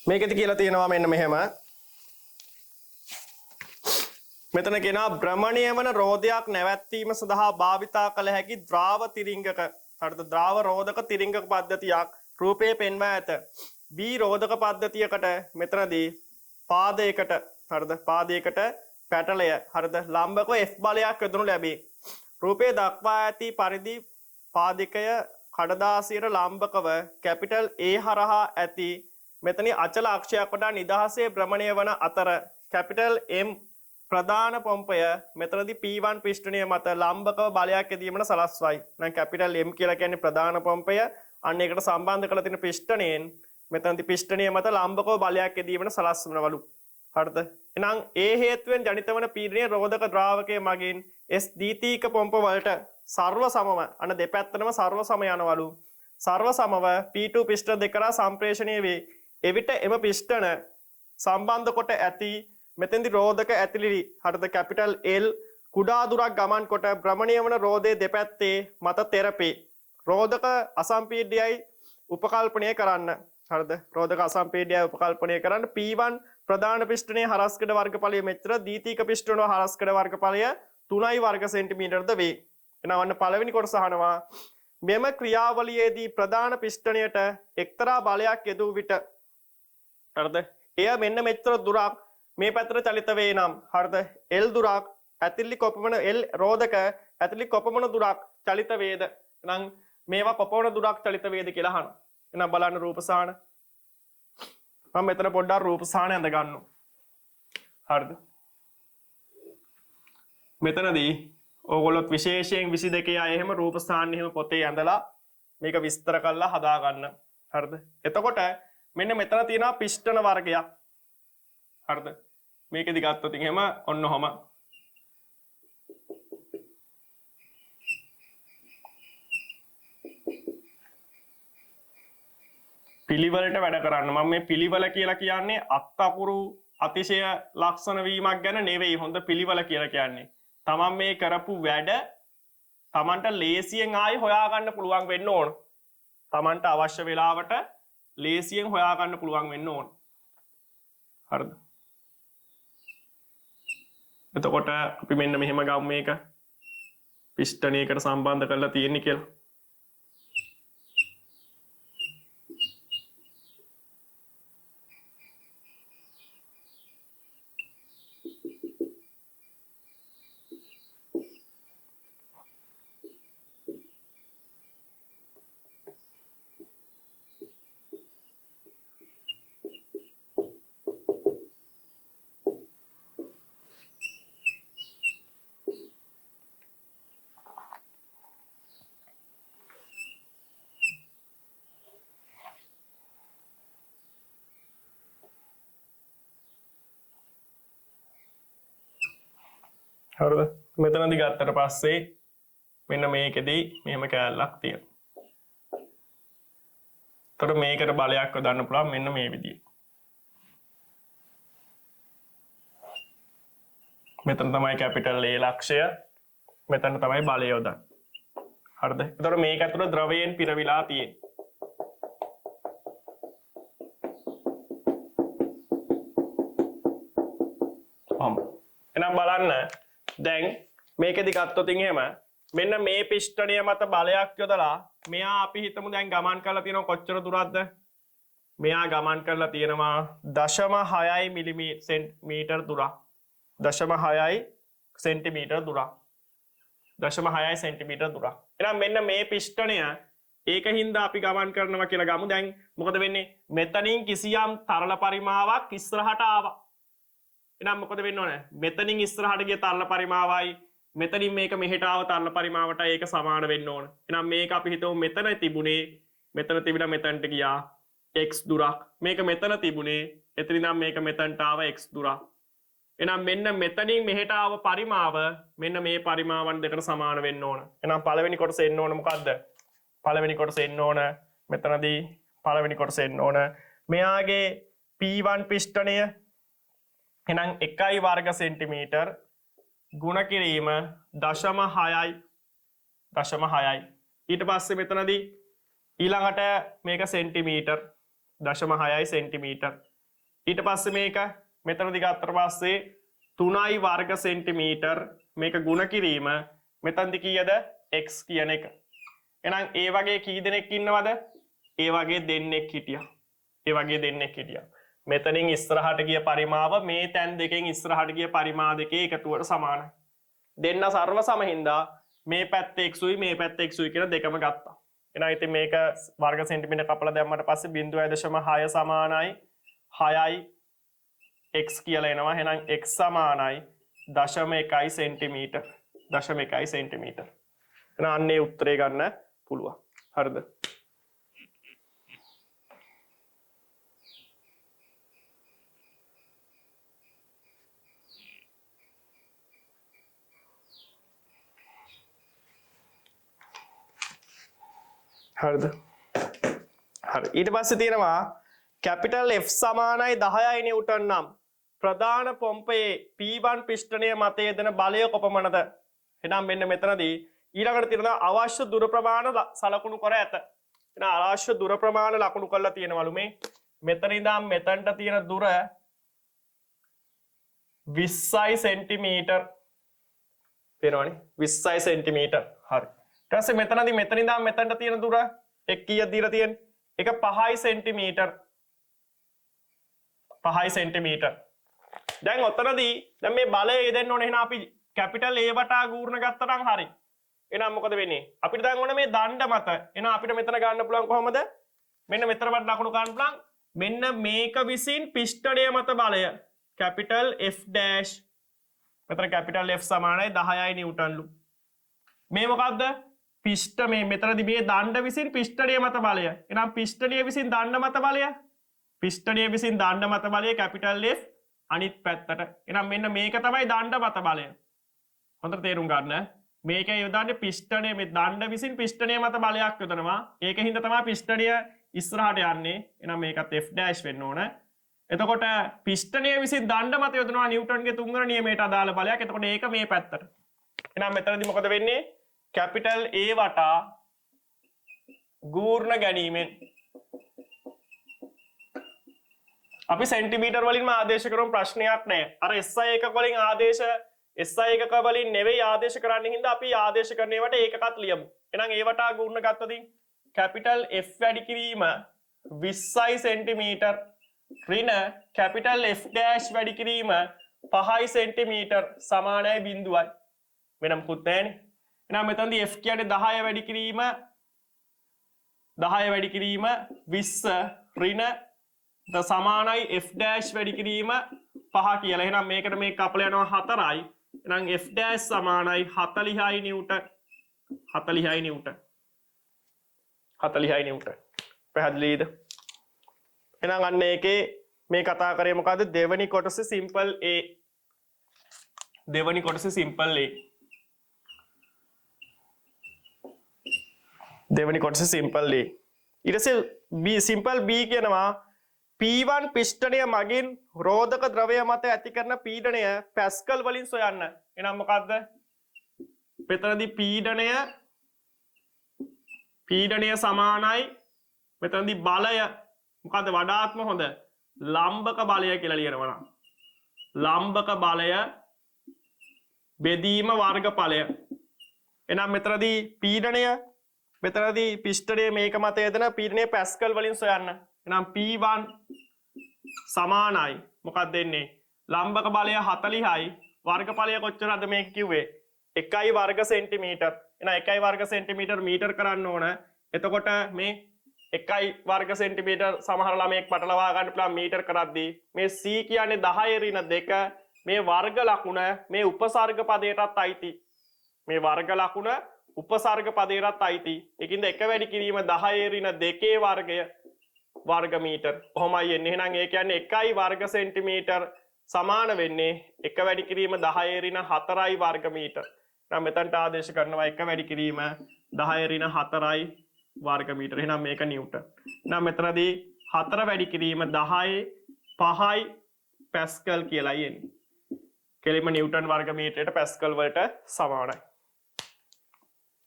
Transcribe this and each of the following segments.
මේකෙදි කියලා තියෙනවා මෙන්න මෙහෙම. මෙතන කියනවා භ්‍රමණය වන රෝධයක් නැවැත්වීම සඳහා භාවිතා කළ හැකි ද්‍රාව තිරිංගක හරිද ද්‍රාව රෝධක තිරිංගක පද්ධතියක් රූපයේ පෙන්වා ඇත. B රෝධක පද්ධතියකට මෙතනදී පාදයකට හරිද පාදයකට පැටලය හරිද ලම්බකව F බලයක් යොදනු ලැබේ. රූපයේ දක්වා ඇති පරිදි පාදිකය කඩදාසියට ලම්බකව කැපිටල් A හරහා ඇති මෙතන අචල අක්ෂයක් වඩා නිදහසේ භ්‍රමණය වන අතර කැපිටල් M ප්‍රධාන පොම්පය මෙතනදී P1 පිස්ටනය මත ලම්බකව බලයක් යෙදීමට සලස්වයි. නම් කැපිටල් M කියලා කියන්නේ ප්‍රධාන පොම්පය. අන්න ඒකට සම්බන්ධ කරලා තියෙන පිස්ටනයෙන් මෙතනදී පිස්ටනය මත ලම්බකව බලයක් යෙදීමට සලස්වනවලු. හරිද? එහෙනම් ඒ හේතුවෙන් ජනිත වන පීඩනීය රෝධක ද්‍රාවකයේ මගින් S දීතික පොම්ප වලට සර්ව සමව අන්න දෙපැත්තටම සර්ව සම යනවලු. සර්ව සමව P2 පිස්ටන දෙක කරා සම්ප්‍රේෂණය වේ. එවිට එම පිස්ටන සම්බන්ධ කොට ඇති මෙතෙන්දි රෝධක ඇතිලි හරිද කැපිටල් L කුඩා දුරක් ගමන් කොට භ්‍රමණය වන රෝධයේ දෙපැත්තේ මත තෙරපේ. රෝධක අසම්පීඩ්‍යයි උපකල්පනය කරන්න. හරිද? රෝධක අසම්පීඩ්‍යයි උපකල්පනය කරන්න P1 ප්‍රධාන පිස්ටනයේ හරස්කඩ වර්ගඵලය මෙච්චර දීතික පිස්ටන හරස්කඩ වර්ගඵලය 3 වර්ග සෙන්ටිමීටර්ද වේ. එනවන්න පළවෙනි කොටස අහනවා මෙම ක්‍රියාවලියේදී ප්‍රධාන පිස්ටනයට එක්තරා බලයක් යෙදූ විට හරිද? එය මෙන්න මෙච්චර දුරක් මේ පැත්තට චලිත වේ නම් හරිද? L දුරක් ඇතිලි කොපමණ L රෝධක ඇතිලි කොපමණ දුරක් චලිත වේද? එහෙනම් මේවා කොපමණ දුරක් චලිත වේද කියලා අහනවා. එහෙනම් බලන්න රූපසාන. මම මෙතන පොඩ්ඩක් රූපසාන ඇඳ ගන්නවා. හරිද? මෙතනදී ඕගොල්ලොත් විශේෂයෙන් 22 අය එහෙම රූපසාන එහෙම පොතේ ඇඳලා මේක විස්තර කරලා හදා ගන්න. හරිද? එතකොට මෙන්න මෙතන තියෙනවා පිස්ටන වර්ගයක්. හරිද? මේකෙදි ගත්තොත් එහෙම ඔන්න ඔහම පිළිවෙලට වැඩ කරන්න. මම මේ පිළිවෙල කියලා කියන්නේ අත් අකුරු අතිශය ලක්ෂණ වීමක් ගැන නෙවෙයි. හොඳ පිළිවෙල කියලා කියන්නේ තමන් මේ කරපු වැඩ තමන්ට ලේසියෙන් ආයි හොයාගන්න පුළුවන් වෙන්න ඕන. තමන්ට අවශ්‍ය වෙලාවට ලේසියෙන් හොයාගන්න පුළුවන් වෙන්න ඕන. හරිද? එතකොට අපි මෙන්න මෙහෙම ගමු මේක පිස්ටනයකට සම්බන්ධ කරලා තියෙන්නේ කියලා. හරිද? මෙතනදී ගත්තට පස්සේ මෙන්න මේකෙදී මෙහෙම කෑල්ලක් තියෙනවා. එතකොට මේකට බලයක් යොදන්න පුළුවන් මෙන්න මේ විදිහට. මෙතන තමයි කැපිටල් A ලක්ෂය. මෙතන තමයි බලය යොදන්නේ. හරිද? එතකොට මේක ඇතුළේ ද්‍රවයෙන් පිරවිලා තියෙන්නේ. එහෙනම් බලන්න දැන් මේකෙදි ගත්තොත් එහෙම මෙන්න මේ පිස්ටනය මත බලයක් යොදලා මෙයා අපි හිතමු දැන් ගමන් කරලා තියෙනවා කොච්චර දුරක්ද? මෙයා ගමන් කරලා තියෙනවා 0.6 මිලිමීටර් දුරක්. 0.6 සෙන්ටිමීටර් දුරක්. 0.6 සෙන්ටිමීටර් දුරක්. එහෙනම් මෙන්න මේ පිස්ටනය ඒකින්ද අපි ගමන් කරනවා කියලා ගමු. දැන් මොකද වෙන්නේ? මෙතනින් කිසියම් තරල පරිමාවක් ඉස්සරහට ආවා. එහෙනම් මොකද වෙන්න ඕනේ? මෙතනින් ඉස්සරහට ගිය තරල පරිමාවයි මෙතනින් මේක මෙහෙට ආව තරල පරිමාවට ඒක සමාන වෙන්න ඕන. එහෙනම් මේක අපි හිතමු මෙතන තිබුණේ මෙතන තිබිලා මෙතනට ගියා x දුරක්. මේක මෙතන තිබුණේ එතනින් නම් මේක මෙතනට ආව x දුරක්. එහෙනම් මෙන්න මෙතනින් මෙහෙට ආව පරිමාව මෙන්න මේ පරිමාවන් දෙකට සමාන වෙන්න ඕන. එහෙනම් පළවෙනි කොටස එන්න ඕන මොකද්ද? පළවෙනි කොටස එන්න ඕන මෙතනදී පළවෙනි කොටස එන්න ඕන මෙයාගේ P1 පිස්ටනය එහෙනම් 1 වර්ග සෙන්ටිමීටර් ගුණ කිරීම 0.6යි ඊට පස්සේ මෙතනදී ඊළඟට මේක සෙන්ටිමීටර් 0.6යි සෙන්ටිමීටර් ඊට පස්සේ මේක මෙතනදී ගත්තට පස්සේ 3යි වර්ග සෙන්ටිමීටර් මේක ගුණ කිරීම මෙතනදී කීයද x කියන එක. එහෙනම් ඒ වගේ කී දෙනෙක් ඉන්නවද? ඒ වගේ දෙන්නෙක් හිටියා. ඒ වගේ දෙන්නෙක් හිටියා. මෙතනින් ඉස්සරහට ගිය පරිමාව මේ තැන් දෙකෙන් ඉස්සරහට ගිය පරිමා දෙකේ එකතුවට සමානයි. දෙන්න සර්ව සම හින්දා මේ පැත්තේ x උයි මේ පැත්තේ x උයි කියලා දෙකම ගත්තා. එහෙනම් ඉතින් මේක වර්ග සෙන්ටිමීටර කපලා දැම්මට පස්සේ 0.6 සමානයි 6යි x කියලා එනවා. එහෙනම් x සමානයි 0.1 සෙන්ටිමීටර. 0.1 සෙන්ටිමීටර. එහෙනම් අන්නේ උත්තරේ ගන්න පුළුවන්. හරිද? හරිද? හරි. ඊට පස්සේ තියෙනවා කැපිටල් F සමානයි 10යි නිව්ටන් නම් ප්‍රධාන පොම්පයේ P1 පිස්ටනය මත යෙදෙන බලය කොපමණද? එහෙනම් මෙන්න මෙතනදී ඊළඟට තියෙනවා අවශ්‍ය දුර ප්‍රමාණ සලකුණු කර ඇත. එහෙනම් අවශ්‍ය දුර ප්‍රමාණ ලකුණු කරලා තියෙනවලු මේ. මෙතන ඉඳන් මෙතනට තියෙන දුර 20යි සෙන්ටිමීටර්. තේරෙනවනේ? 20යි සෙන්ටිමීටර්. හරි. ඊට පස්සේ මෙතනදී මෙතන ඉඳන් මෙතනට තියෙන දුර එක් කීයක් දීලා තියෙන්නේ? ඒක 5යි සෙන්ටිමීටර්. 5යි සෙන්ටිමීටර්. දැන් ඔතනදී දැන් මේ බලය යෙදෙන්න ඕනේ. එහෙනම් අපි කැපිටල් A වටා ගූර්ණ ගත්තා නම් හරි. එහෙනම් මොකද වෙන්නේ? අපිට දැන් ඕනේ මේ දණ්ඩ මත. එහෙනම් අපිට මෙතන ගන්න පුළුවන් කොහොමද? මෙන්න මෙතන වට ලකුණු ගන්න පුළුවන්. මෙන්න මේක විසින් පිස්ටනය මත බලය කැපිටල් F ඩෑෂ්. මෙතන කැපිටල් F සමානයි 10යි නිව්ටන්ලු. මේ මොකද්ද? පිෂ්ඨ මේ මෙතනදී මේ දණ්ඩ විසින් පිෂ්ඨණිය මත බලය. එහෙනම් පිෂ්ඨණිය විසින් දණ්ඩ මත බලය. පිෂ්ඨණිය විසින් දණ්ඩ මත බලය කැපිටල් F අනිත් පැත්තට. එහෙනම් මෙන්න මේක තමයි දණ්ඩ මත බලය. හොඳට තේරුම් ගන්න. මේකේ යොදන්නේ පිෂ්ඨණිය මේ දණ්ඩ විසින් පිෂ්ඨණිය මත බලයක් යොදනවා. ඒකින් හින්දා තමයි පිෂ්ඨණිය ඉස්සරහට යන්නේ. එහෙනම් මේකත් F ඩෑෂ් වෙන්න ඕන. එතකොට පිෂ්ඨණිය විසින් දණ්ඩ මත යොදනවා නිව්ටන්ගේ තුන්වන නියමයට අදාළ බලයක්. එතකොට ඒක මේ පැත්තට. එහෙනම් මෙතනදී මොකද වෙන්නේ? කැපිටල් A වටා ගූර්ණ ගැනීමෙන් අපි සෙන්ටිමීටර් වලින්ම ආදේශ කරමු ප්‍රශ්නයක් නැහැ. අර SI එකක වලින් ආදේශ SI එකක වලින් නෙවෙයි ආදේශ කරන්නේ හින්දා අපි ආදේශ කරන ඒවට ඒකකත් ලියමු. එහෙනම් A වටා ගූර්ණ ගත්තොතින් කැපිටල් F වැඩි කිරීම 20යි සෙන්ටිමීටර් ඍණ කැපිටල් F ඩෑෂ් වැඩි කිරීම 5යි සෙන්ටිමීටර් සමානයි 0යි. වෙන මොකුත් නැහැනේ. එහෙනම් මෙතනදී F කියන්නේ 10 වැඩි කිරීම 20 ඍණ ද සමානයි F ඩෑෂ් වැඩි කිරීම 5 කියලා. එහෙනම් මේකට මේ කපල යනවා 4යි. එහෙනම් F ඩෑෂ් සමානයි 40යි නිව්ටන්. 40යි නිව්ටන්. 40යි නිව්ටන්. පැහැදිලිද? එහෙනම් අන්න ඒකේ මේ කතා කරේ මොකද්ද? දෙවෙනි කොටසේ සිම්පල් A. දෙවෙනි කොටසේ සිම්පල් A. දෙවෙනි කොටසේ සිම්පල් A. ඊට පස්සේ B සිම්පල් B කියනවා P1 පිස්ටනය මගින් රෝධක ද්‍රවය මත ඇති කරන පීඩනය පැස්කල් වලින් සොයන්න. එහෙනම් මොකද්ද? මෙතනදී පීඩනය සමානයි මෙතනදී බලය මොකද්ද වඩාත්ම හොඳ? ලම්බක බලය කියලා ලියනවා නම්. ලම්බක බලය බෙදීම වර්ගඵලය. එහෙනම් මෙතනදී පීඩනය මෙතනදී පිස්ටනය මේක මත යෙදෙන පීඩනය පැස්කල් වලින් සොයන්න. එහෙනම් P1 සමානයි මොකක්ද දෙන්නේ? ලම්බක බලය 40යි වර්ගඵලය කොච්චරද මේක කිව්වේ? 1 වර්ග සෙන්ටිමීටර්. එහෙනම් 1 වර්ග සෙන්ටිමීටර් මීටර් කරන්න ඕන. එතකොට මේ 1 වර්ග සෙන්ටිමීටර් සමහර ළමයෙක් පටලවා ගන්න පුළුවන් මීටර් කරද්දී මේ C කියන්නේ 10 ඍණ 2 මේ වර්ග ලකුණ මේ උපසර්ග පදයටත් අයිති. මේ වර්ග ලකුණ උපසර්ග පදයටත් අයිති. ඒකින්ද 1 වැඩි කිරීම 10 ඍණ 2 වර්ගය वर्ग मीटर කොහොමයි එන්නේ? එහෙනම් ඒ කියන්නේ 1 වර්ග සෙන්ටිමීටර් සමාන වෙන්නේ 1 වැඩි කිරීම 10 ඍණ 4යි වර්ග මීටර. එහෙනම් මෙතනට ආදේශ කරනවා 1 වැඩි කිරීම 10 ඍණ 4යි වර්ග මීටර. එහෙනම් මේක නිව්ටන්. එහෙනම් මෙතනදී 4 වැඩි කිරීම 10 5යි පැස්කල් කියලායි එන්නේ. කෙලින්ම නිව්ටන් වර්ග මීටරයට පැස්කල් වලට සමානයි.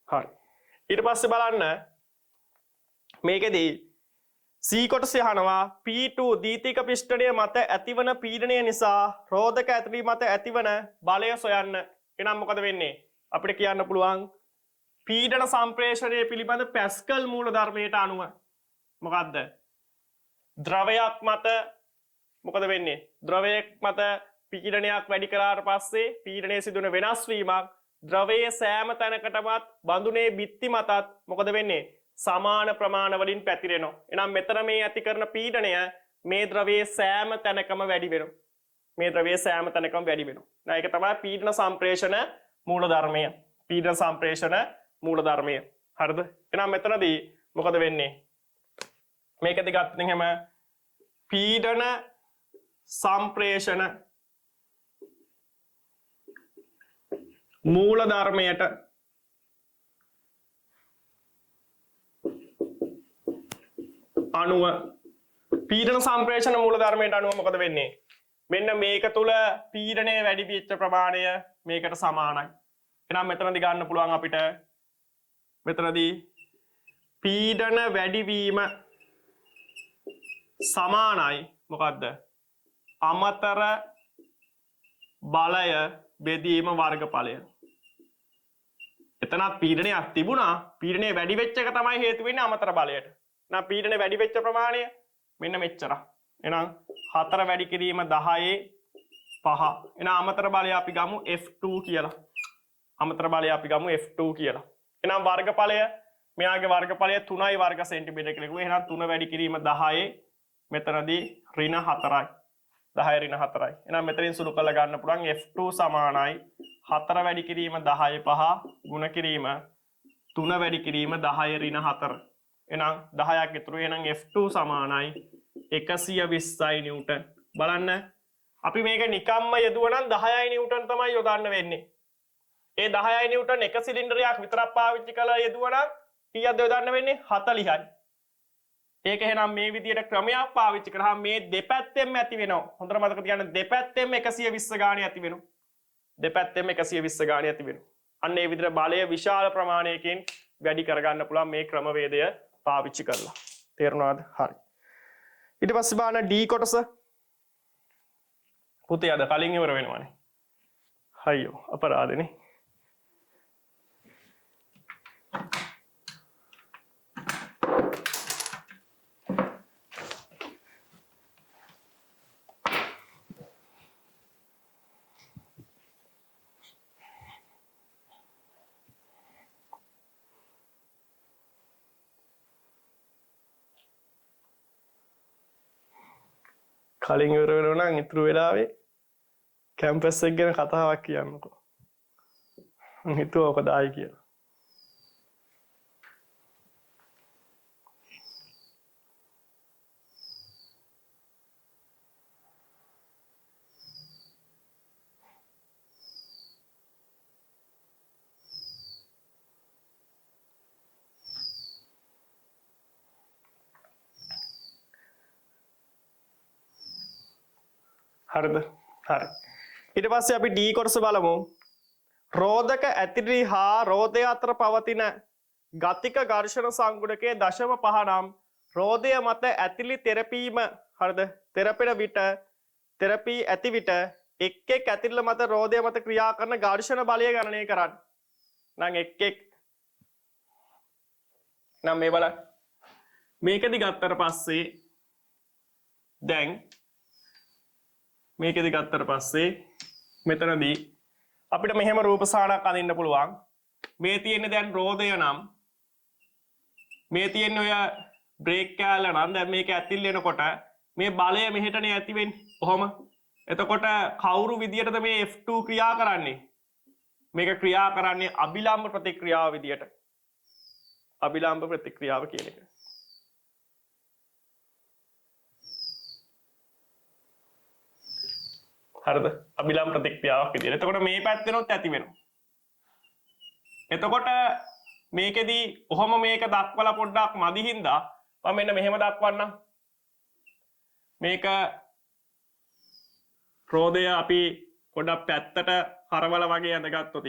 හරි. ඊට පස්සේ බලන්න මේකෙදී C කොටස අහනවා P2 දීතික පිෂ්ඨණය මත ඇතිවන පීඩනය නිසා රෝධක ඇතුළි මත ඇතිවන බලය සොයන්න. එහෙනම් මොකද වෙන්නේ? අපිට කියන්න පුළුවන් පීඩන සම්ප්‍රේෂණය පිළිබඳ පැස්කල් මූලධර්මයට අනුව මොකද්ද? ද්‍රවයක් මත මොකද වෙන්නේ? ද්‍රවයක් මත පීඩනයක් වැඩි කරාට පස්සේ පීඩනයේ සිදුවන වෙනස් වීමක් ද්‍රවයේ සෑම තැනකටමත් බඳුනේ බිත්ති මතත් මොකද වෙන්නේ? සමාන ප්‍රමාණ වලින් පැතිරෙනවා. එහෙනම් මෙතන මේ ඇති කරන පීඩනය මේ ද්‍රවයේ සෑම තැනකම වැඩි වෙනවා. මේ ද්‍රවයේ සෑම තැනකම වැඩි වෙනවා. නේද? ඒක තමයි පීඩන සම්ප්‍රේෂණ මූලධර්මය. පීඩන සම්ප්‍රේෂණ මූලධර්මය. හරිද? එහෙනම් මෙතනදී මොකද වෙන්නේ? මේකදී ගත්තොත් එහෙම පීඩන සම්ප්‍රේෂණ මූලධර්මයට අණුව පීඩන සම්ප්‍රේෂණ මූලධර්මයට අණුව මොකද වෙන්නේ? මෙන්න මේක තුල පීඩනය වැඩි වෙච්ච ප්‍රමාණය මේකට සමානයි. එහෙනම් මෙතනදී ගන්න පුළුවන් අපිට මෙතනදී පීඩන වැඩිවීම සමානයි මොකද්ද? අමතර බලය බෙදීම වර්ගඵලය. එතනත් පීඩනයක් තිබුණා. පීඩනය වැඩි වෙච්ච එක තමයි හේතු වෙන්නේ අමතර බලයට. එහෙනම් පීඩනය වැඩි වෙච්ච ප්‍රමාණය මෙන්න මෙච්චර. එහෙනම් 4 වැඩි කිරීම 10 5. එහෙනම් අමතර බලය අපි ගමු F2 කියලා. අමතර බලය අපි ගමු F2 කියලා. එහෙනම් වර්ගඵලය මෙයාගේ වර්ගඵලය 3යි වර්ග සෙන්ටිමීටර කියලා කිව්වා. එහෙනම් 3 වැඩි කිරීම 10 මෙතනදී ඍණ 4යි. 10 ඍණ 4යි. එහෙනම් මෙතනින් සුළු කරලා ගන්න පුළුවන් F2 සමානයි 4 වැඩි කිරීම 10 5 ගුණ කිරීම 3 වැඩි කිරීම 10 ඍණ 4. එහෙනම් 10ක් ඉතුරු. එහෙනම් F2 සමානයි 120යි නිව්ටන්. බලන්න අපි මේක නිකම්ම යදුවනම් 10යි නිව්ටන් තමයි යොදන්න වෙන්නේ. ඒ 10යි නිව්ටන් එක සිලින්ඩරයක් විතරක් පාවිච්චි කළා යදුවනම් කීයක්ද යොදන්න වෙන්නේ? 40යි. ඒක එහෙනම් මේ විදියට ක්‍රමයක් පාවිච්චි කරාම මේ දෙපැත්තෙන්ම ඇති වෙනවා. හොඳට මතක තියාගන්න දෙපැත්තෙන්ම 120 ගාණේ ඇති වෙනවා. දෙපැත්තෙන්ම 120 ගාණේ ඇති වෙනවා. අන්න ඒ විදිහට බලය විශාල ප්‍රමාණයකින් වැඩි කරගන්න පුළුවන් මේ ක්‍රමවේදය පාවිච්චි කරලා. තේරුණාද? හරි. ඊට පස්සේ බලන්න D කොටස. පුතේ අද කලින් ඉවර වෙනවනේ. අයියෝ අපරාධනේ. කලින් ඉවර වෙනවා නම් ඉතුරු වෙලාවේ කැම්පස් එක ගැන කතාවක් කියන්නකෝ. මම හිතුවා ඔක දායි කියලා. හරිද? හරි. ඊට පස්සේ අපි D කොටස බලමු. රෝධක ඇතිරි හා රෝධය අතර පවතින ගතික ඝර්ෂණ සංගුණකයේ 0.5 නම් රෝධය මත ඇතිලි තෙරපීම හරිද? තෙරපෙන විට තෙරපී ඇති විට එක් ඇතිරිල්ල මත රෝධය මත ක්‍රියා කරන ඝර්ෂණ බලය ගණනය කරන්න. නම් එක් නම් මේ බලන්න. මේකෙදි ගත්තට පස්සේ දැන් මේකෙදි ගත්තට පස්සේ මෙතනදී අපිට මෙහෙම රූප සානක් අඳින්න පුළුවන්. මේ තියෙන්නේ දැන් රෝධය නම් මේ තියෙන්නේ ඔය බ්‍රේක් කෑල්ල නම් දැන් මේක ඇතිල් වෙනකොට මේ බලය මෙහෙටනේ ඇති වෙන්නේ. කොහොම? එතකොට කවුරු විදියටද මේ F2 ක්‍රියා කරන්නේ? මේක ක්‍රියා කරන්නේ අභිලම්බ ප්‍රතික්‍රියාව විදියට. අභිලම්බ ප්‍රතික්‍රියාව කියන එක. හරිද? අභිලම්බ ප්‍රතික්‍රියාවක් විදියට. එතකොට මේ පැත්තෙනොත් ඇති වෙනවා. එතකොට මේකෙදී කොහොම මේක දක්වලා පොඩ්ඩක් මදි හින්දා මම මෙන්න මෙහෙම දක්වන්නම්. මේක රෝධය අපි පොඩ්ඩක් පැත්තට හරවලා වගේ ඇඳගත්තොත්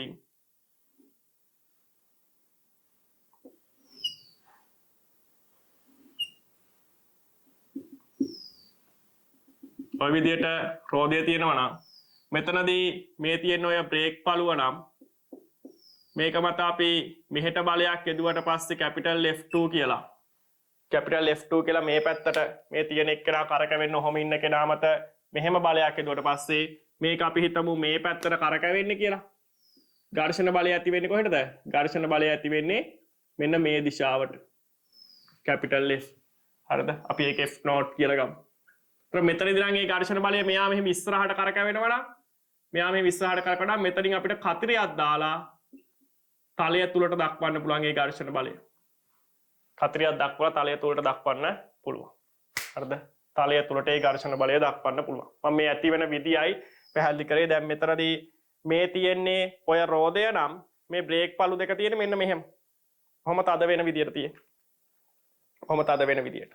ඔය විදිහට රෝදය තියෙනවා නම් මෙතනදී මේ තියෙන ඔය බ්‍රේක් පළුව නම් මේක මත අපි මෙහෙට බලයක් යදුවට පස්සේ කැපිටල් F2 කියලා කැපිටල් F2 කියලා මේ පැත්තට මේ තියෙන එක්කෙනා කරකවෙන්න ඔහොම ඉන්න කෙනා මත මෙහෙම බලයක් යදුවට පස්සේ මේක අපි හිතමු මේ පැත්තට කරකවෙන්නේ කියලා. ඝර්ෂණ බලය ඇති වෙන්නේ කොහෙටද? ඝර්ෂණ බලය ඇති වෙන්නේ මෙන්න මේ දිශාවට. Capital F. හරිද? අපි ඒක F0 කියලා ගමු. ඒතර මෙතනදී නම් මේ ඝර්ෂණ බලය මෙයා මෙහෙම ඉස්සරහට කරකවෙනවා නම් මෙයා මේ ඉස්සරහට කරකවනවා මෙතනින් අපිට කතිරයක් දාලා තලය තුලට දක්වන්න පුළුවන් ඒ ඝර්ෂණ බලය. කතිරයක් දක්වලා තලය තුලට දක්වන්න පුළුවන්. හරිද? තලය තුලට ඒ ඝර්ෂණ බලය දක්වන්න පුළුවන්. මම මේ ඇති වෙන විදියයි පැහැදිලි කරේ. දැන් මෙතනදී මේ තියෙන්නේ ඔය රෝදය නම් මේ බ්‍රේක් පළු දෙක තියෙන්නේ මෙන්න මෙහෙම. කොහොම තද වෙන විදියට තියෙන්නේ. කොහොම තද වෙන විදියට.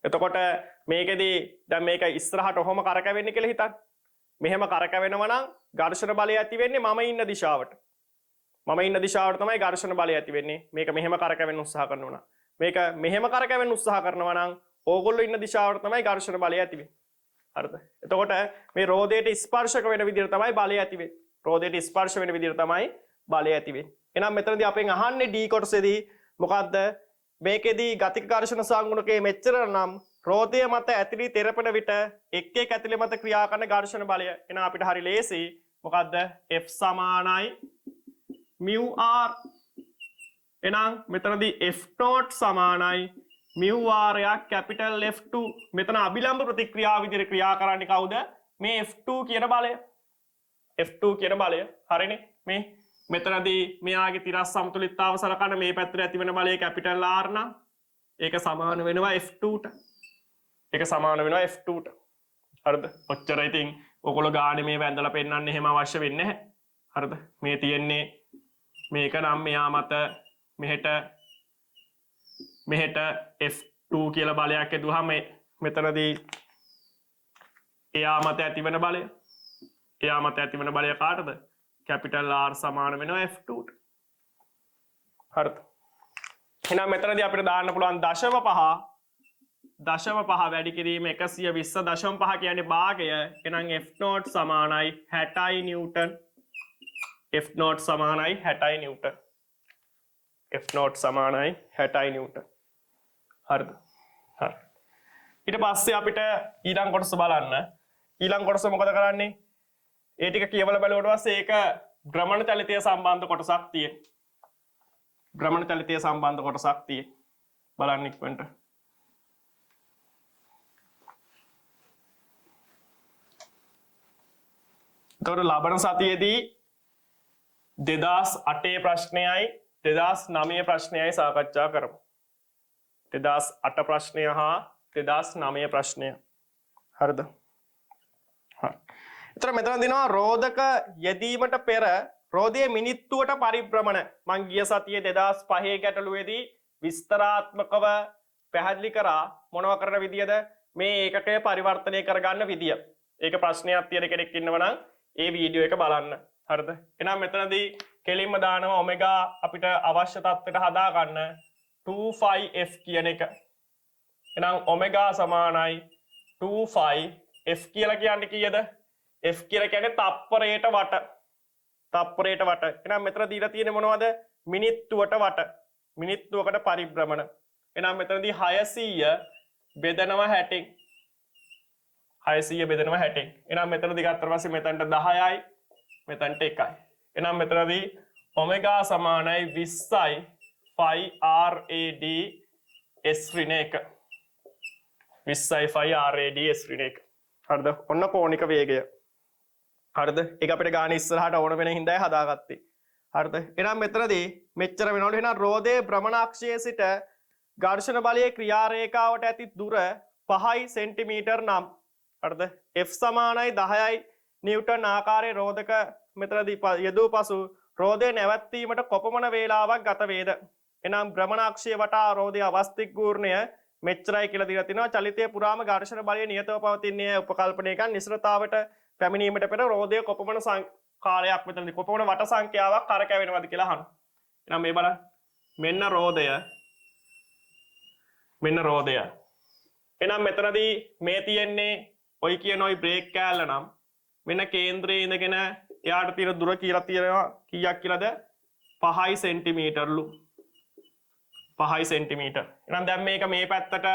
එතකොට මේකෙදී දැන් මේක ඉස්සරහට ඔහොම කරකවෙන්නේ කියලා හිතන්න. මෙහෙම කරකවෙනවා නම් ඝර්ෂණ බලය ඇති වෙන්නේ මම ඉන්න දිශාවට. මම ඉන්න දිශාවට තමයි ඝර්ෂණ බලය ඇති වෙන්නේ. මේක මෙහෙම කරකවෙන්න උත්සාහ කරනවා නම්. මේක මෙහෙම කරකවෙන්න උත්සාහ කරනවා නම් ඕගොල්ලෝ ඉන්න දිශාවට තමයි ඝර්ෂණ බලය ඇති වෙන්නේ. හරිද? එතකොට මේ රෝදයට ස්පර්ශක වෙන විදිහට තමයි බලය ඇති වෙන්නේ. රෝදයට ස්පර්ශ වෙන විදිහට තමයි බලය ඇති වෙන්නේ. එහෙනම් මෙතනදී අපෙන් අහන්නේ D කොටසේදී මොකද්ද? මේකෙදී ගතික ඝර්ෂණ සංගුණකයේ මෙච්චර නම් රෝදය මත ඇතිලි තෙරපෙන විට එක් එක් ඇතිලි මත ක්‍රියා කරන ඝර්ෂණ බලය. එහෙනම් අපිට හරි ලේසි. මොකද්ද? F සමානයි mu r. එහෙනම් මෙතනදී F0 සමානයි mu r යක් කැපිටල් F2. මෙතන අභිලම්බ ප්‍රතික්‍රියාව විදිහට ක්‍රියා කරන්නේ කවුද? මේ F2 කියන බලය. F2 කියන බලය. හරිනේ? මේ මෙතනදී මෙයාගේ තිරස් සමතුලිතතාව සලකන මේ පැත්තට ඇති වෙන බලය කැපිටල් R නම් ඒක සමාන වෙනවා F2ට. ඒක සමාන වෙනවා F2ට. හරිද? ඔච්චර ඉතින් ඔයගොල්ලෝ ගානේ මේ වැඳලා පෙන්නන්න එහෙම අවශ්‍ය වෙන්නේ නැහැ. හරිද? මේ තියෙන්නේ මේක නම් මෙයා මත මෙහෙට F2 කියලා බලයක් යදුවාම මෙතනදී එයා මත ඇති වෙන බලය. එයා මත ඇති වෙන බලය කාටද? කැපිටල් R සමාන වෙනවා F2ට. හරිද? එහෙනම් මෙතනදී අපිට දාන්න පුළුවන් 0.5 වැඩි කිරීම 120.5 කියන්නේ භාගය. එහෙනම් F0 සමානයි 60 නිව්ටන්. F0 සමානයි 60 නිව්ටන්. F0 සමානයි 60 නිව්ටන්. හරිද? හරි. ඊට පස්සේ අපිට ඊළඟ කොටස බලන්න. ඊළඟ කොටස මොකද කරන්නේ? ඒ ටික කියවලා බලුවට පස්සේ ඒක භ්‍රමණ චලිතය සම්බන්ධ කොටසක් තියෙන. භ්‍රමණ චලිතය සම්බන්ධ කොටසක් තියෙන. බලන්න ඉක්මනට. එතකොට ලබන සතියේදී 2008 ප්‍රශ්නයයි 2009 ප්‍රශ්නයයි සාකච්ඡා කරමු. 2008 ප්‍රශ්නය හා 2009 ප්‍රශ්නය. හරිද? හරි. එතන මෙතන දෙනවා රෝධක යෙදීමට පෙර රෝධයේ මිනිත්තුවට පරිභ්‍රමණ. මං ගිය සතියේ 2005 ගැටලුවේදී විස්තරාත්මකව පැහැදිලි කරා මොනව කරන විදියද මේ ඒකකය පරිවර්තනය කරගන්න විදිය. ඒක ප්‍රශ්නයක් තියෙන කෙනෙක් ඉන්නවා නම් ඒ වීඩියෝ එක බලන්න. හරිද? එහෙනම් මෙතනදී කෙලින්ම දානවා ඔමෙගා අපිට අවශ්‍ය තත්ත්වයට හදා ගන්න 2πf කියන එක. එහෙනම් ඔමෙගා සමානයි 2πf කියලා කියන්නේ කීයද? F කියලා කියන්නේ තප්පරයට වට. තප්පරයට වට. එහෙනම් මෙතන දීලා තියෙන්නේ මොනවද? මිනිත්තුවට වට. මිනිත්තුවකට පරිභ්‍රමණ. එහෙනම් මෙතනදී 600 බෙදනවා 60න්. 600 බෙදනවා 60න්. එහෙනම් මෙතනදී ගත්තට පස්සේ මෙතනට 10යි මෙතනට 1යි. එහෙනම් මෙතනදී ඔමෙගා සමානයි 20යි phi rad s ඍණ 1. 20යි phi rad s ඍණ 1. හරිද? ඔන්න කෝණික වේගය. හරිද? ඒක අපිට ගාන ඉස්සරහට ඕන වෙන හින්දායි හදාගත්තේ. හරිද? එහෙනම් මෙතනදී මෙච්චර වෙනවලු. එහෙනම් රෝදයේ භ්‍රමණාක්ෂයේ සිට ඝර්ෂණ බලයේ ක්‍රියා රේඛාවට ඇති දුර 5 සෙන්ටිමීටර් නම්. හරිද? F සමානයි 10යි නිව්ටන් ආකාරයේ රෝධක මෙතනදී යෙදූ පසු රෝදය නැවැත්වීමට කොපමණ වේලාවක් ගත වේද? එහෙනම් භ්‍රමණාක්ෂය වටා රෝදයේ අවස්ථික ගූර්ණය මෙච්චරයි කියලා දීලා තිනවා. චලිතය පුරාම ඝර්ෂණ බලය නියතව පවතින්නේ උපකල්පනයකින් නිසරතාවට පැමිණීමට පෙර රෝදය කොපමණ කාලයක් මෙතනදී කොපමණ වට සංඛ්‍යාවක් කරකැවෙනවද කියලා අහනවා. එහෙනම් මේ බලන්න. මෙන්න රෝදය. මෙන්න රෝදය. එහෙනම් මෙතනදී මේ තියෙන්නේ ඔයි කියන ඔයි බ්‍රේක් කෑල්ල නම් මෙන්න කේන්ද්‍රයේ ඉඳගෙන එයාට තියෙන දුර කියලා තියෙනවා කීයක් කියලාද 5 සෙන්ටිමීටර්ලු 5 සෙන්ටිමීටර්. එහෙනම් දැන් මේක මේ පැත්තට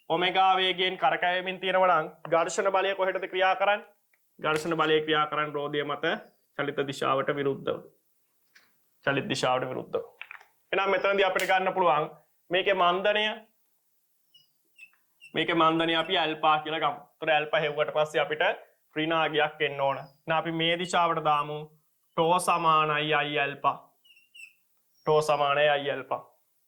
ඔමෙගා වේගයෙන් කරකැවෙමින් තියෙනවා නම් ඝර්ෂණ බලය කොහෙටද ක්‍රියා කරන්නේ? ඝර්ෂණ බලය ක්‍රියා කරන්නේ රෝදය මත චලිත දිශාවට විරුද්ධව. චලිත දිශාවට විරුද්ධව. එහෙනම් මෙතනදී අපිට ගන්න පුළුවන් මේකේ මන්දනය අපි ඇල්ෆා කියලා ගමු. ඒතර ඇල්ෆා හෙව්වට පස්සේ අපිට ඍණාගයක් එන්න ඕන. එහෙනම් අපි මේ දිශාවට දාමු ටෝ සමානයි I ඇල්ෆා. ටෝ සමානයි I ඇල්ෆා.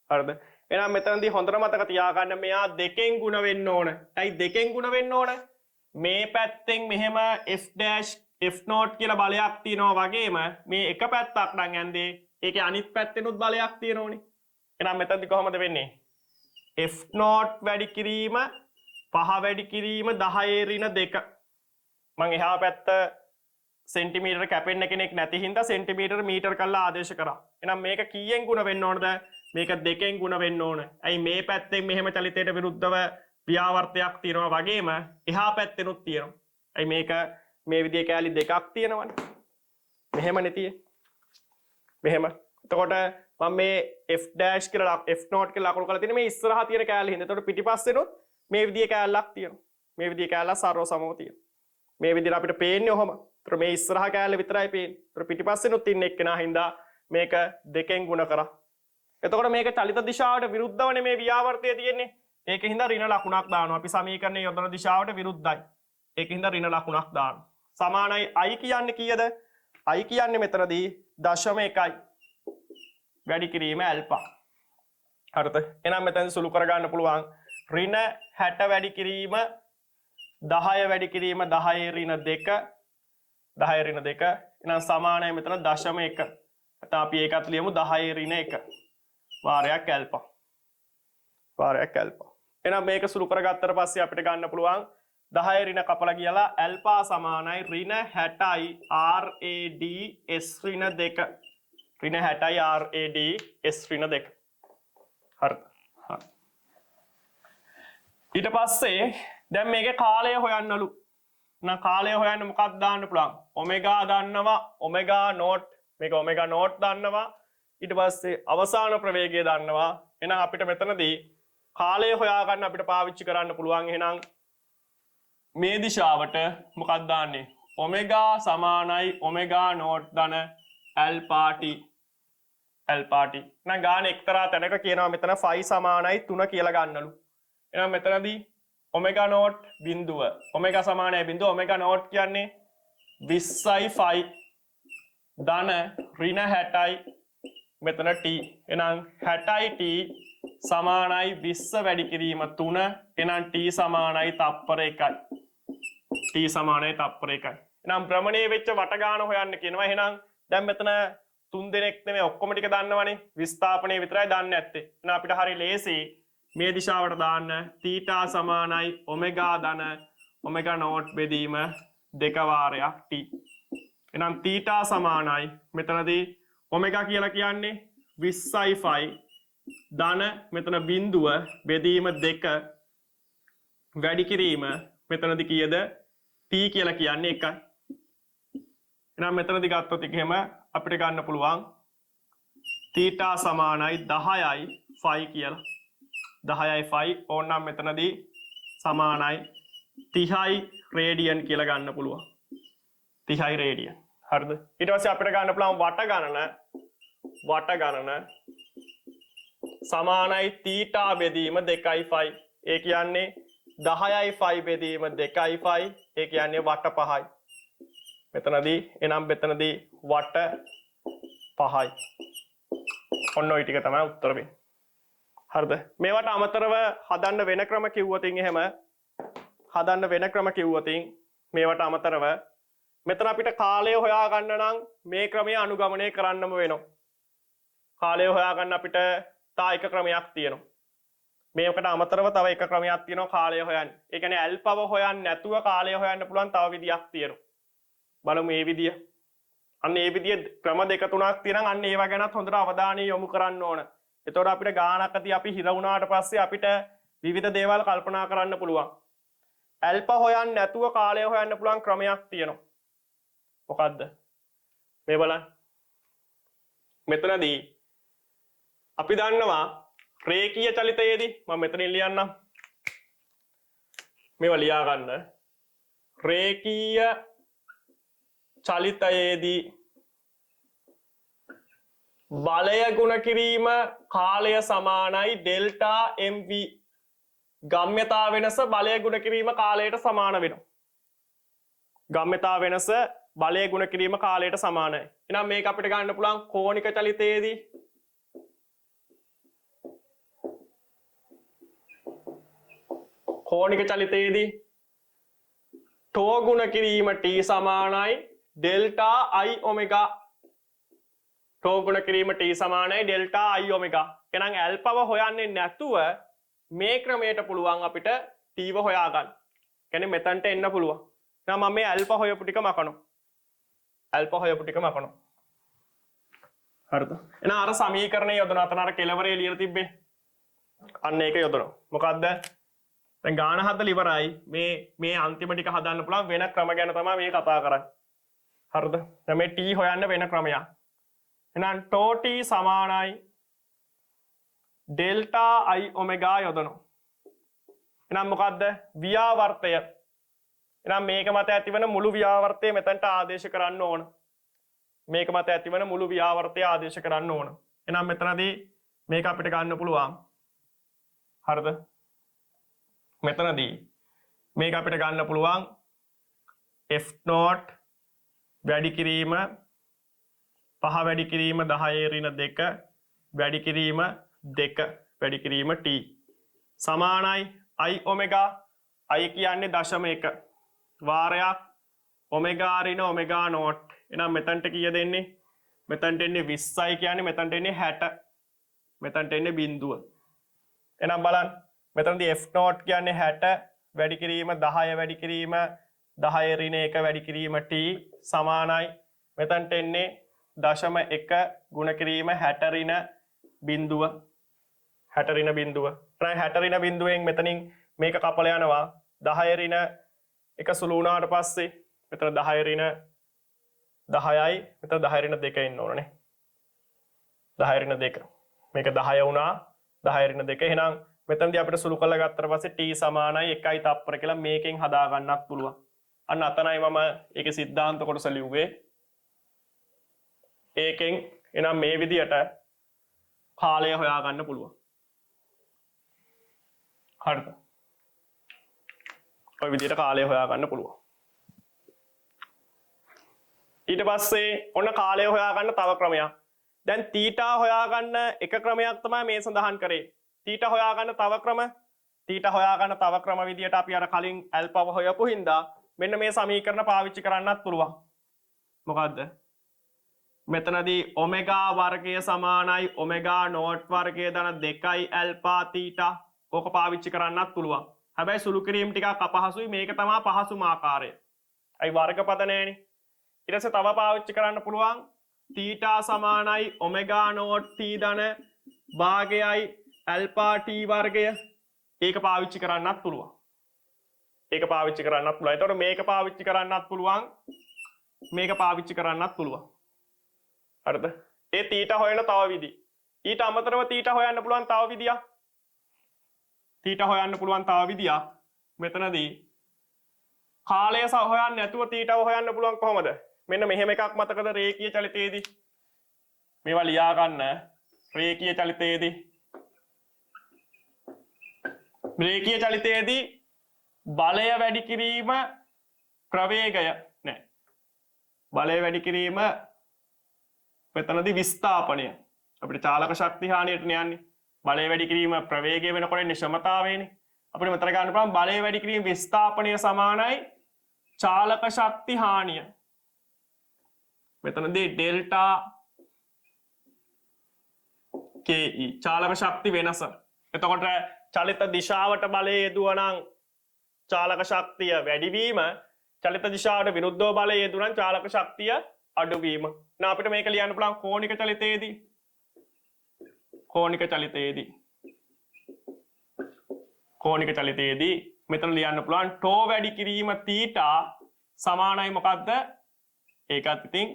හරිද? එහෙනම් මෙතනදී හොඳට මතක තියාගන්න මෙයා දෙකෙන් ගුණ වෙන්න ඕන. ඇයි දෙකෙන් ගුණ වෙන්න ඕන? මේ පැත්තෙන් මෙහෙම F0 කියලා බලයක් තියෙනවා වගේම මේ එක පැත්තක් නම් ඇන්දේ ඒකේ අනිත් පැත්තෙනුත් බලයක් තියෙනෝනේ. එහෙනම් මෙතනදී කොහොමද වෙන්නේ? F0 වැඩි කිරීම 5 වැඩි කිරීම 10 ඍණ 2. මම එහා පැත්ත සෙන්ටිමීටර කැපෙන්න කෙනෙක් නැති හින්දා සෙන්ටිමීටර මීටර කරලා ආදේශ කරා. එහෙනම් මේක කීයෙන් ගුණ වෙන්න ඕනද? මේක දෙකෙන් ගුණ වෙන්න ඕන. ඇයි මේ පැත්තෙන් මෙහෙම චලිතයට විරුද්ධව ව්‍යාවර්තයක් තියෙනවා වගේම එහා පැත්තෙනුත් තියෙනවා. ඇයි මේක මේ විදිහේ කෑලි දෙකක් තියෙනවනේ. මෙහෙමනේ තියෙන්නේ. මෙහෙම. එතකොට මම මේ F' කියලා F0 කියලා ලකුණු කරලා තියෙන්නේ මේ ඉස්සරහා තියෙන කෑල්ල හින්දා. එතකොට පිටිපස්සෙනුත් මේ විදිහේ කෑල්ලක් තියෙනවා. මේ විදිහේ කෑල්ල සර්ව සමව තියෙනවා. මේ විදිහට අපිට පේන්නේ ඔහම. එතකොට මේ ඉස්සරහා කෑල්ල විතරයි පේන්නේ. එතකොට පිටිපස්සෙනුත් ඉන්න එක්කෙනා හින්දා මේක දෙකෙන් ගුණ කරා. එතකොට මේක චලිත දිශාවට විරුද්ධවනේ මේ ව්‍යාවර්තය තියෙන්නේ. ඒකෙන් හින්දා ඍණ ලකුණක් දානවා. අපි සමීකරණයේ යොදන දිශාවට විරුද්ධයි. ඒකෙන් හින්දා ඍණ ලකුණක් දානවා. සමානයි I කියන්නේ කීයද? I කියන්නේ මෙතනදී 0.1යි. වැඩි කිරීම ඇල්ෆා. හරිද? එහෙනම් මෙතන සුළු කරගන්න පුළුවන් ඍණ 60 වැඩි කිරීම 10 වැඩි කිරීම 10 ඍණ 2 10 ඍණ 2. එහෙනම් සමානයි මෙතන 0.1. නැත්නම් අපි ඒකත් ලියමු 10 ඍණ 1. වාරයක් ඇල්ෆා. වාරයක් ඇල්ෆා. එහෙනම් මේක සුළු කරගත්තට පස්සේ අපිට ගන්න පුළුවන් 10 ඍණ කපලා කියලා ඇල්ෆා සමානයි ඍණ 60යි RAD S ඍණ 2. ඍණ 60යි RAD S ඍණ 2. හරිද? හරි. ඊට පස්සේ දැන් මේකේ කාලය හොයන්නලු. නම් කාලය හොයන්න මොකක්ද දාන්න පුළුවන්? ඔමෙගා දන්නවා, ඔමෙගා නෝට්. මේක ඔමෙගා නෝට් දන්නවා. ඊට පස්සේ අවසාන ප්‍රවේගය දන්නවා. එහෙනම් අපිට මෙතනදී කාලය හොයාගන්න අපිට පාවිච්චි කරන්න පුළුවන්. එහෙනම් මේ දිශාවට මොකක්ද දාන්නේ? ඔමෙගා සමානයි ඔමෙගා නෝට් ධන ඇල්ෆා t. Alpha t. එහෙනම් ගාන එක්තරා තැනක කියනවා මෙතන ෆයි සමානයි 3 කියලා ගන්නලු. එහෙනම් මෙතනදී ඔමෙගා නෝට් බිඳුව. ඔමෙගා සමානයි බිඳුව. ඔමෙගා නෝට් කියන්නේ 20යි ෆයි ධන ඍණ 60යි මෙතන t. එහෙනම් 60යි t සමානයි 20 වැඩි කිරීම 3. එහෙනම් t සමානයි තප්පර 1යි. t සමානයි තප්පර 1යි. එහෙනම් භ්‍රමණයේ වෙච්ච වට ගාන හොයන්න කියනවා. එහෙනම් දැන් මෙතන 3 දෙනෙක් නෙමෙයි ඔක්කොම ටික දන්නවනේ. විස්ථාපනයේ විතරයි දන්නේ නැත්තේ. එහෙනම් අපිට හරි ලේසි මේ දිශාවට දාන්න θ සමානයි ඔමෙගා ධන ඔමෙගා නෝට් බෙදීම 2 වාරයක් t. එහෙනම් θ සමානයි මෙතනදී ඔමෙගා කියලා කියන්නේ 20යි ෆයි ධන මෙතන බිඳුව බෙදීම 2 වැඩි කිරීම මෙතනදී කීයද? t කියලා කියන්නේ 1යි. එහෙනම් මෙතනදී ගත්තොත් එහෙම අපිට ගන්න පුළුවන් θ සමානයි 10යි ෆයි කියලා. 10යි ෆයි ඕනනම් මෙතනදී සමානයි 30යි රේඩියන් කියලා ගන්න පුළුවන්. 30යි රේඩියන්. හරිද? ඊට පස්සේ අපිට ගන්න පුළුවන් වට ගණන සමානයි θ බෙදීම 2යි ෆයි. ඒ කියන්නේ 10යි ෆයි බෙදීම 2යි ෆයි. ඒ කියන්නේ වට 5යි. මෙතනදී එනම් මෙතනදී වට 5යි. ඔන්න ඔය ටික තමයි උත්තර වෙන්නේ. හරිද? මේවට අමතරව හදන්න වෙන ක්‍රම කිව්වොතින් එහෙම හදන්න වෙන ක්‍රම කිව්වොතින් මේවට අමතරව මෙතන අපිට කාලය හොයා ගන්න නම් මේ ක්‍රමය අනුගමනය කරන්නම වෙනවා. කාලය හොයා ගන්න අපිට තා එක ක්‍රමයක් තියෙනවා. මේකට අමතරව තව එක ක්‍රමයක් තියෙනවා කාලය හොයන්න. ඒ කියන්නේ ඇල්ෆාව හොයන්න නැතුව කාලය හොයන්න පුළුවන් තව විදියක් තියෙනවා. බලමු මේ විදිය. අන්න ඒ විදිය ක්‍රම දෙක තුනක් තියෙනවා. අන්න ඒවා ගැනත් හොඳට අවධානය යොමු කරන්න ඕන. එතකොට අපිට ගානකදී අපි හිර වුණාට පස්සේ අපිට විවිධ දේවල් කල්පනා කරන්න පුළුවන්. ඇල්පා හොයන්න නැතුව කාලය හොයන්න පුළුවන් ක්‍රමයක් තියෙනවා. මොකද්ද? මේ බලන්න. මෙතනදී අපි දන්නවා රේඛීය චලිතයේදී මම මෙතනින් ලියන්නම්. මේවා ලියා ගන්න. රේඛීය චලිතයේදී බලය ගුණ කිරීම කාලය සමානයි ඩෙල්ටා mv. ගම්‍යතා වෙනස බලය ගුණ කිරීම කාලයට සමාන වෙනවා. ගම්‍යතා වෙනස බලය ගුණ කිරීම කාලයට සමානයි. එහෙනම් මේක අපිට ගන්න පුළුවන් කෝණික චලිතයේදී ටෝ ගුණ කිරීම t සමානයි ඩෙල්ටා i ඔමෙගා. ටෝ ගුණ කිරීම t සමානයි ඩෙල්ටා i ඔමෙගා. එහෙනම් ඇල්පව හොයන්නේ නැතුව මේ ක්‍රමයට පුළුවන් අපිට t ව හොයා ගන්න. කියන්නේ මෙතනට එන්න පුළුවන්. එහෙනම් මම මේ ඇල්පා හොයපු ටික මකනවා. ඇල්පා හොයපු ටික මකනවා. හරිද? එහෙනම් අර සමීකරණය යොදනවා. අතන අර කෙලවරේ ලියලා තිබ්බේ. අන්න ඒක යොදනවා. මොකද්ද? දැන් ගාන හදලා ඉවරයි. මේ අන්තිම ටික හදන්න පුළුවන් වෙන ක්‍රම ගැන තමයි මේ කතා කරන්නේ. හරිද? දැන් මේ t හොයන්න වෙන ක්‍රමයක්. එහෙනම් tau t සමානයි ඩෙල්ටා i ඔමෙගා යොදනවා. එහෙනම් මොකද්ද? ව්‍යාවර්තය. එහෙනම් මේක මත ඇතිවන මුළු ව්‍යාවර්තය මෙතනට ආදේශ කරන්න ඕන. මේක මත ඇතිවන මුළු ව්‍යාවර්තය ආදේශ කරන්න ඕන. එහෙනම් මෙතනදී මේක අපිට ගන්න පුළුවන්. හරිද? මෙතනදී මේක අපිට ගන්න පුළුවන් f0 වැඩි කිරීම 5 වැඩි කිරීම 10 ඍණ 2 වැඩි කිරීම 2 වැඩි කිරීම t සමානයි i ඔමෙගා. i කියන්නේ 0.1 වාරයක් ඔමෙගා ඍණ ඔමෙගා නෝට්. එහෙනම් මෙතනට කීය දෙන්නේ? මෙතනට එන්නේ 20යි කියන්නේ මෙතනට එන්නේ 60. මෙතනට එන්නේ බිඳුව. එහෙනම් බලන්න මෙතනදී f0 කියන්නේ 60 වැඩි කිරීම 10 වැඩි කිරීම 10 ඍණ 1 වැඩි කිරීම t සමානයි මෙතනට එන්නේ 0.1 ගුණ කිරීම 60 ඍණ බිඳුව. 60 ඍණ බිඳුව. එහෙනම් 60 ඍණ බිඳුවෙන් මෙතනින් මේක කපල යනවා 10 ඍණ 1 සුළු වුණාට පස්සේ මෙතන 10 ඍණ 10යි මෙතන 10 ඍණ 2 ඉන්න ඕනනේ. 10 ඍණ 2 මේක 10 වුණා 10 ඍණ 2. එහෙනම් මෙතනදී අපිට සුළු කරලා ගත්තට පස්සේ t සමානයි 1යි තප්පර කියලා මේකෙන් හදා ගන්නත් පුළුවන්. අන්න අතනයි මම ඒකේ સિદ્ધාන්ත කොටස ලිව්වේ. ඒකෙන් එහෙනම් මේ විදියට කාලය හොයා ගන්න පුළුවන්. හරිද? ඔය විදියට කාලය හොයා ගන්න පුළුවන්. ඊට පස්සේ ඔන්න කාලය හොයා ගන්න තව ක්‍රමයක්. දැන් තීටා හොයා ගන්න එක ක්‍රමයක් තමයි මේ සඳහන් කරේ. තීටා හොයා ගන්න තව ක්‍රම විදියට අපි අර කලින් ඇල්පව හොයපු හින්දා මෙන්න මේ සමීකරණ පාවිච්චි කරන්නත් පුළුවන්. මොකද්ද? මෙතනදී ඔමෙගා වර්ගය සමානයි ඔමෙගා නෝට් වර්ගය ධන 2යි ඇල්පා තීටා. ඕක පාවිච්චි කරන්නත් පුළුවන්. හැබැයි සුළු කිරීම ටිකක් අපහසුයි. මේක තමයි පහසුම ආකාරය. අයි වර්ගපද නැහැනේ. ඊට පස්සේ තව පාවිච්චි කරන්න පුළුවන් තීටා සමානයි ඔමෙගා නෝට් t ධන භාගයයි ඇල්පා t වර්ගය. ඒක පාවිච්චි කරන්නත් පුළුවන්. එතකොට මේක පාවිච්චි කරන්නත් පුළුවන්. මේක පාවිච්චි කරන්නත් පුළුවන්. හරිද? ඒ තීටා හොයන තව විදි. ඊට අමතරව තීටා හොයන්න පුළුවන් තව විදියක්. මෙතනදී කාලය හොයන්න නැතුව තීටාව හොයන්න පුළුවන් කොහොමද? මෙන්න මෙහෙම එකක් මතකද රේඛීය චලිතයේදී? මේවා ලියා ගන්න. රේඛීය චලිතයේදී බලය වැඩි කිරීම ප්‍රවේගය නෑ. බලය වැඩි කිරීම මෙතනදී විස්ථාපනය. අපිට චාලක ශක්ති හානියට යන්නේ. බලය වැඩි කිරීම ප්‍රවේගය වෙනකොට එන්නේ ක්ෂමතාවයනේ. අපිට මෙතන ගන්න පුළුවන් බලය වැඩි කිරීම විස්ථාපනය සමානයි චාලක ශක්ති හානිය. මෙතනදී ඩෙල්ටා ke චාලක ශක්ති වෙනස. එතකොට චලිත දිශාවට බලය යෙදුවනම් චාලක ශක්තිය වැඩිවීම, චලිත දිශාවට විරුද්ධව බලය යෙදුවනම් චාලක ශක්තිය අඩුවීම. now අපිට මේක ලියන්න පුළුවන් කෝණික චලිතයේදී මෙතන ලියන්න පුළුවන් ටෝ වැඩි කිරීම තීටා සමානයි මොකක්ද? ඒකත් ඉතින්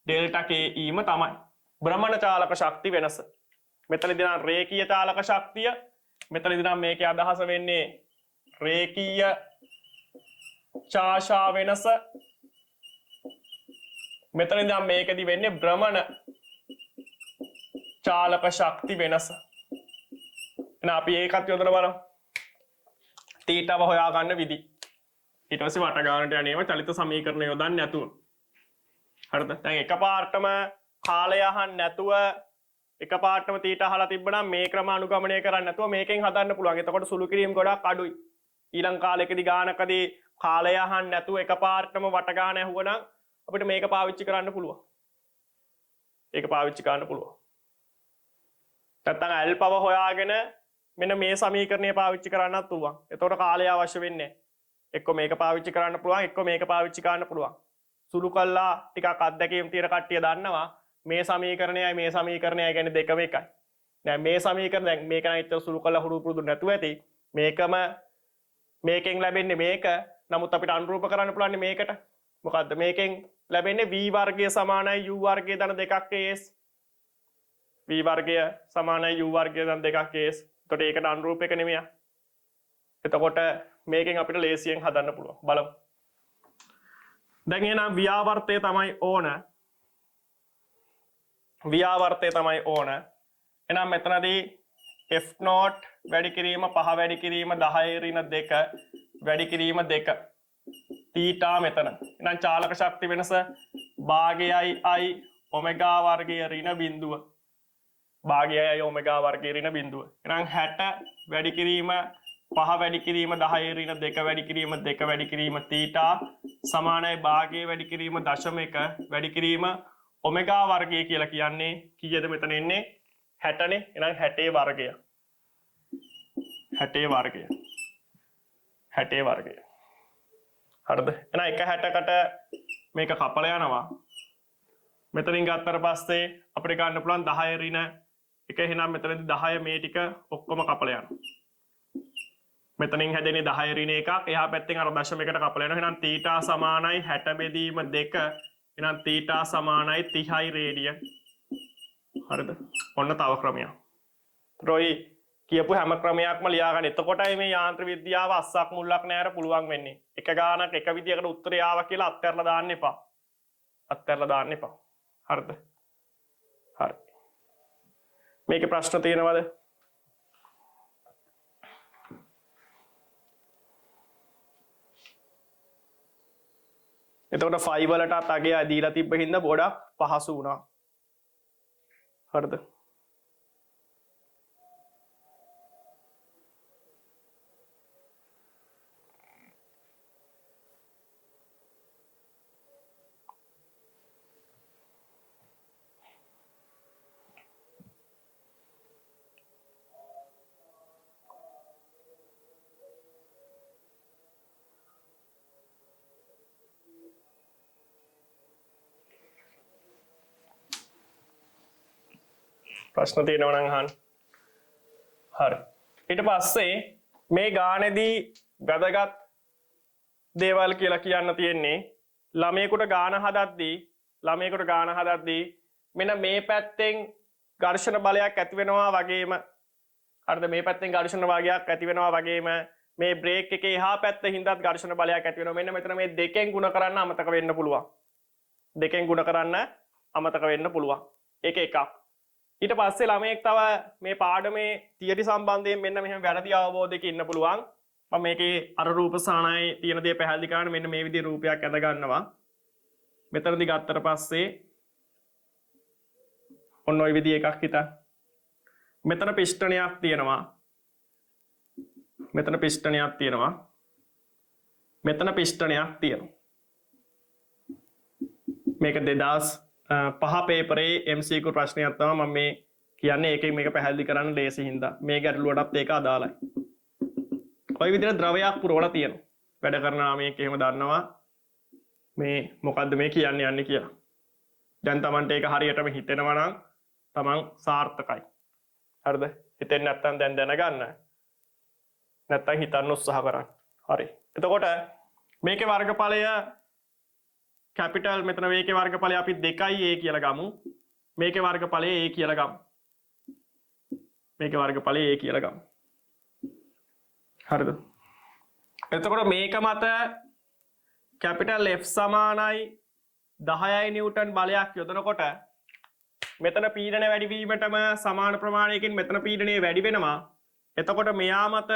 ඩෙල්ටා K ඊම තමයි. භ්‍රමණ චාලක ශක්ති වෙනස. මෙතනදී නම් රේඛීය චාලක ශක්තිය, මෙතනදී නම් මේකේ අදහස වෙන්නේ රේඛීය ශාෂා වෙනස. මෙතනදී නම් මේකදී වෙන්නේ භ්‍රමණ චාලක ශක්ති වෙනස. එහෙනම් අපි ඒකත් යොදලා බලමු. තීටාව හොයා ගන්න විදි. ඊට පස්සේ වට ගන්නට යන්නේම චලිත සමීකරණ යොදන්නේ නැතුව. හරිද? දැන් එකපාරටම කාලය අහන්න නැතුව එකපාරටම තීටා අහලා තිබ්බනම් මේ ක්‍රම අනුගමනය කරන්නේ නැතුව මේකෙන් හදන්න පුළුවන්. එතකොට සුළු කිරීම ගොඩක් අඩුයි. ඊළඟ කාලෙකදී ගානකදී කාලය අහන්න නැතුව එකපාරටම වට ගන්න ඇහුවනම් අපිට මේක පාවිච්චි කරන්න පුළුවන්. ඒක පාවිච්චි කරන්න පුළුවන්. නැත්නම් L පව හොයාගෙන මෙන්න මේ සමීකරණය පාවිච්චි කරන්නත් පුළුවන්. එතකොට කාලය අවශ්‍ය වෙන්නේ නැහැ. එක්ක මේක පාවිච්චි කරන්න පුළුවන්, එක්ක මේක පාවිච්චි කරන්න පුළුවන්. සුළු කළා ටිකක් අත්දැකීම් තියෙන කට්ටිය දන්නවා මේ සමීකරණයයි මේ සමීකරණයයි කියන්නේ දෙකම එකයි. දැන් මේ සමීකරණ දැන් මේක නම් ඉතින් සුළු කළා හුරු පුරුදු නැතුව ඇති. මේකම මේකෙන් ලැබෙන්නේ මේක. නමුත් අපිට අනුරූප කරන්න පුළුවන් මේකට. මොකද්ද මේකෙන් ලැබෙන්නේ v වර්ගය සමානයි u වර්ගය ධන දෙකක් as. v වර්ගය සමානයි u වර්ගය ධන දෙකක් as. එතකොට ඒකට අනුරූප එක නෙමෙයි. එතකොට මේකෙන් අපිට ලේසියෙන් හදන්න පුළුවන්. බලමු. දැන් එහෙනම් ව්‍යාවර්තය තමයි ඕන. ව්‍යාවර්තය තමයි ඕන. එහෙනම් මෙතනදී f0 වැඩි කිරීම 5 වැඩි කිරීම 10 ඍණ 2 වැඩි කිරීම 2 තීටා මෙතන. එහෙනම් චාලක ශක්ති වෙනස භාගයයි i ඔමෙගා වර්ගය ඍණ බිඳුව. භාගයයි ඔමෙගා වර්ගය ඍණ බිඳුව. එහෙනම් 60 වැඩි කිරීම 5 වැඩි කිරීම 10 ඍණ 2 වැඩි කිරීම 2 වැඩි කිරීම තීටා සමානයි භාගයේ වැඩි කිරීම 0.1 වැඩි කිරීම ඔමෙගා වර්ගය කියලා කියන්නේ කීයද මෙතන එන්නේ 60 නේ. එහෙනම් 60 වර්ගය 60 වර්ගය 60 වර්ගය. හරිද? එහෙනම් එක 60කට මේක කපලා යනවා. මෙතනින් ගත්තට පස්සේ අපිට ගන්න පුළුවන් 10 ඍණ එක. එහෙනම් මෙතනදී 10 මේ ටික ඔක්කොම කපලා යනවා. මෙතනින් හැදෙන්නේ 10 ඍණ එකක්. එහා පැත්තෙන් අර දශමයකට කපලා යනවා. එහෙනම් තීටා සමානයි 60 බෙදීම 2. එහෙනම් තීටා සමානයි 30යි රේඩියන්. හරිද? ඔන්න තව ක්‍රමයක්. රොයි කියපු හැම ක්‍රමයක්ම ලියා ගන්න. එතකොටයි මේ යාන්ත්‍ර විද්‍යාව අස්සක් මුල්ලක් නෑර පුළුවන් වෙන්නේ. එක ගානක් එක විදියකට උත්තරය ආවා කියලා අත්හැරලා දාන්න එපා. අත්හැරලා දාන්න එපා. හරිද? හරි. මේකේ ප්‍රශ්න තියෙනවද? එතකොට 5 වලටත් අගය දීලා තිබ්බ හින්දා ගොඩක් පහසු වුණා. හරිද? ප්‍රශ්න තියෙනවා නම් අහන්න. හරි. ඊට පස්සේ මේ ගානේදී වැදගත් දේවල් කියලා කියන්න තියෙන්නේ ළමයෙකුට ගාන හදද්දී මෙන්න මේ පැත්තෙන් ඝර්ෂණ බලයක් ඇති වෙනවා වගේම හරිද මේ පැත්තෙන් ඝර්ෂණ භාගයක් ඇති වෙනවා වගේම මේ බ්‍රේක් එකේ එහා පැත්තේ හින්දාත් ඝර්ෂණ බලයක් ඇති වෙනවා. මෙන්න මෙතන මේ දෙකෙන් ගුණ කරන්න අමතක වෙන්න පුළුවන්. දෙකෙන් ගුණ කරන්න අමතක වෙන්න පුළුවන්. ඒක එකක්. ඊට පස්සේ ළමයෙක් තව මේ පාඩමේ තියරි සම්බන්ධයෙන් මෙන්න මෙහෙම වැරදි අවබෝධයක ඉන්න පුළුවන්. මම මේකේ අර රූප සානායි තියෙන දේ පැහැදිලි කරන්න මෙන්න මේ විදිහේ රූපයක් ඇඳ ගන්නවා. මෙතනදී ගත්තට පස්සේ ඔන්න ඔය විදිහ එකක් හිතන්න. මෙතන පිස්ටනයක් තියෙනවා. මෙතන පිස්ටනයක් තියෙනවා. මෙතන පිස්ටනයක් තියෙනවා. මේක 2005 පේපරේ MCQ ප්‍රශ්නයක් තමයි මම මේ කියන්නේ. ඒකෙන් මේක පැහැදිලි කරන්න ලේසි හින්දා මේ ගැටලුවටත් ඒක අදාළයි. ඔය විදිහට ද්‍රවයක් පුරවලා තියෙනවා. වැඩ කරන නාමයක් එහෙම දන්නවා මේ මොකද්ද මේ කියන්නේ යන්නේ කියලා. දැන් Tamanට ඒක හරියටම හිතෙනවා නම් Taman සාර්ථකයි. හරිද? හිතෙන්නේ නැත්නම් දැන් දැනගන්න. නැත්නම් හිතන්න උත්සාහ කරන්න. හරි. එතකොට මේකේ වර්ගඵලය කැපිටල් මෙතන මේකේ වර්ගඵලය අපි 2a කියලා ගමු. මේකේ වර්ගඵලය a කියලා ගමු. මේකේ වර්ගඵලය a කියලා ගමු. හරිද? එතකොට මේක මත කැපිටල් F සමානයි 10යි නිව්ටන් බලයක් යොදනකොට මෙතන පීඩනය වැඩි වීමටම සමාන ප්‍රමාණයකින් මෙතන පීඩනය වැඩි වෙනවා. එතකොට මෙයා මත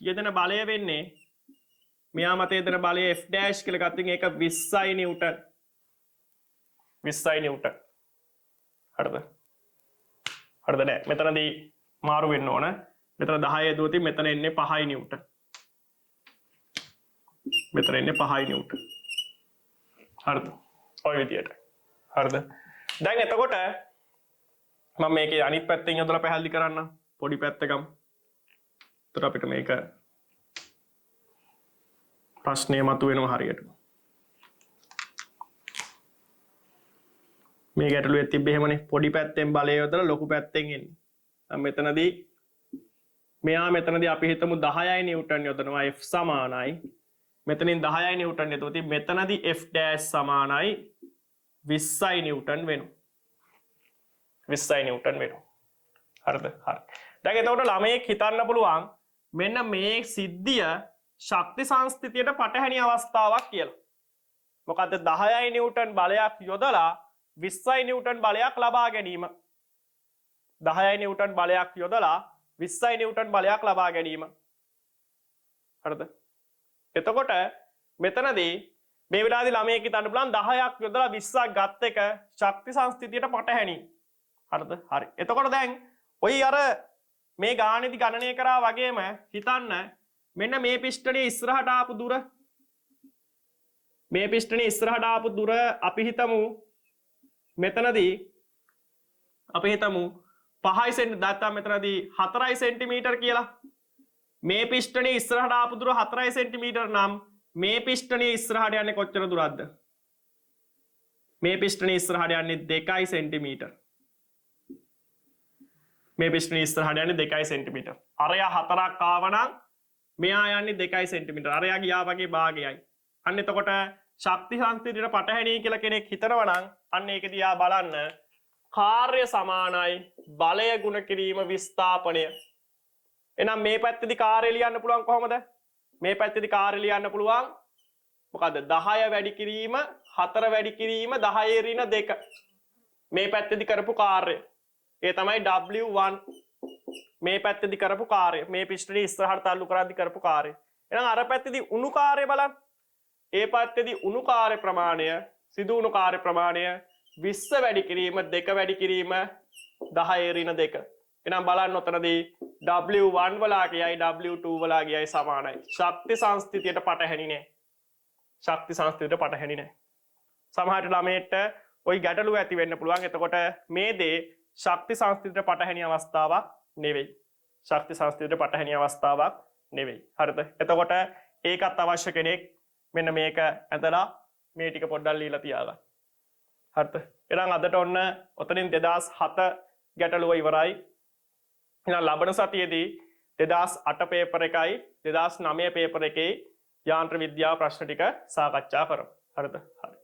යෙදෙන බලය වෙන්නේ මෙයා මත යෙදෙන බලය F ඩෑෂ් කියලා ගත්තොත් ඒක 20යි නිව්ටන්. 20යි නිව්ටන්. හරිද? හරිද නෑ. මෙතනදී මාරු වෙන්න ඕන. මෙතන 10 යදුවතින් මෙතන එන්නේ 5යි නිව්ටන්. මෙතන එන්නේ 5යි නිව්ටන්. හරිද? ඔය විදියට. හරිද? දැන් එතකොට මම මේකේ අනිත් පැත්තෙන් යොදලා පැහැදිලි කරන්න. පොඩි පැත්ත ගමු. එතකොට අපිට මේක ප්‍රශ්නේ මතුවෙනවා හරියට. මේ ගැටලුවේ තිබ්බේ එහෙමනේ පොඩි පැත්තෙන් බලය යොදලා ලොකු පැත්තෙන් එන්නේ. මෙතනදී මෙතනදී අපි හිතමු 10යි නිව්ටන් යොදනවා F සමානයි. මෙතනින් 10යි නිව්ටන් එතකොට මෙතනදී F ඩෑෂ් සමානයි 20යි නිව්ටන් වෙනවා. 20යි නිව්ටන් වෙනවා. හරිද? හරි. දැන් එතකොට ළමයෙක් හිතන්න පුළුවන් මෙන්න මේ සිද්ධිය ශක්ති සංස්ථිතියට පටහැනි අවස්ථාවක් කියලා. මොකද 10යි නිව්ටන් බලයක් යොදලා 20යි නිව්ටන් බලයක් ලබා ගැනීම. 10යි නිව්ටන් බලයක් යොදලා 20යි නිව්ටන් බලයක් ලබා ගැනීම. හරිද? එතකොට මෙතනදී මේ වෙලාවේදී ළමයෙක් හිතන්න පුළුවන් 10ක් යොදලා 20ක් ගත් එක ශක්ති සංස්ථිතියට පටහැනි. හරිද? හරි. එතකොට දැන් ඔයි අර මේ ගාණේදී ගණනය කරා වගේම හිතන්න මෙන්න මේ පිස්ටනේ ඉස්සරහට ආපු දුර මේ පිස්ටනේ ඉස්සරහට ආපු දුර අපි හිතමු මෙතනදී අපි හිතමු 5 සෙන්ටි නැත්නම් මෙතනදී 4 සෙන්ටිමීටර් කියලා. මේ පිස්ටනේ ඉස්සරහට ආපු දුර 4 සෙන්ටිමීටර් නම් මේ පිස්ටනේ ඉස්සරහට යන්නේ කොච්චර දුරක්ද? මේ පිස්ටනේ ඉස්සරහට යන්නේ 2 සෙන්ටිමීටර්. මේ පිස්ටනේ ඉස්සරහට යන්නේ 2 සෙන්ටිමීටර්. අරයා 4ක් ආවනම් මෙයා යන්නේ 2 සෙන්ටිමීටර්. අරයා ගියා වගේ භාගයයි. අන්න එතකොට ශක්ති සංස්ථිතියට පටහැනි කියලා කෙනෙක් හිතනවා නම් අන්න ඒක දිහා බලන්න. කාර්ය සමානයි බලය ගුණ කිරීම විස්ථාපනය. එහෙනම් මේ පැත්තේදී කාර්ය ලියන්න පුළුවන් කොහොමද? මේ පැත්තේදී කාර්ය ලියන්න පුළුවන් මොකද්ද? 10 වැඩි කිරීම 4 වැඩි කිරීම 10 ඍණ 2. මේ පැත්තේදී කරපු කාර්ය. ඒ තමයි W1. මේ පැත්තේදී කරපු කාර්ය. මේ පිස්ටනේ ඉස්සරහට තල්ලු කරද්දී කරපු කාර්ය. එහෙනම් අර පැත්තේදී උණු කාර්ය බලන්න. ඒ පැත්තේදී උණු කාර්ය ප්‍රමාණය සිදු වුණු කාර්ය ප්‍රමාණය 20 වැඩි කිරීම 2 වැඩි කිරීම 10 ඍණ 2. එහෙනම් බලන්න ඔතනදී W1 වලාගේයි W2 වලාගේයි සමානයි. ශක්ති සංස්ථිතියට පටහැනි නෑ. ශක්ති සංස්ථිතියට පටහැනි නෑ. සමහර ළමයට ওই ගැටලුව ඇති වෙන්න පුළුවන්. එතකොට මේ දේ ශක්ති සංස්ථිතියට පටහැනි අවස්ථාවක් නෙවෙයි. ශක්ති සංස්ථිතියට පටහැනි අවස්ථාවක් නෙවෙයි. හරිද? එතකොට ඒකත් අවශ්‍ය කෙනෙක් මෙන්න මේක ඇදලා මේ ටික පොඩ්ඩක් ලියලා තියාගන්න. හරිද? එහෙනම් අදට ඔන්න ඔතනින් 2007 ගැටලුව ඉවරයි. එහෙනම් ලබන සතියේදී 2008 පේපර් එකයි 2009 පේපර් එකේ යාන්ත්‍ර විද්‍යාව ප්‍රශ්න ටික සාකච්ඡා කරමු. හරිද? හරි.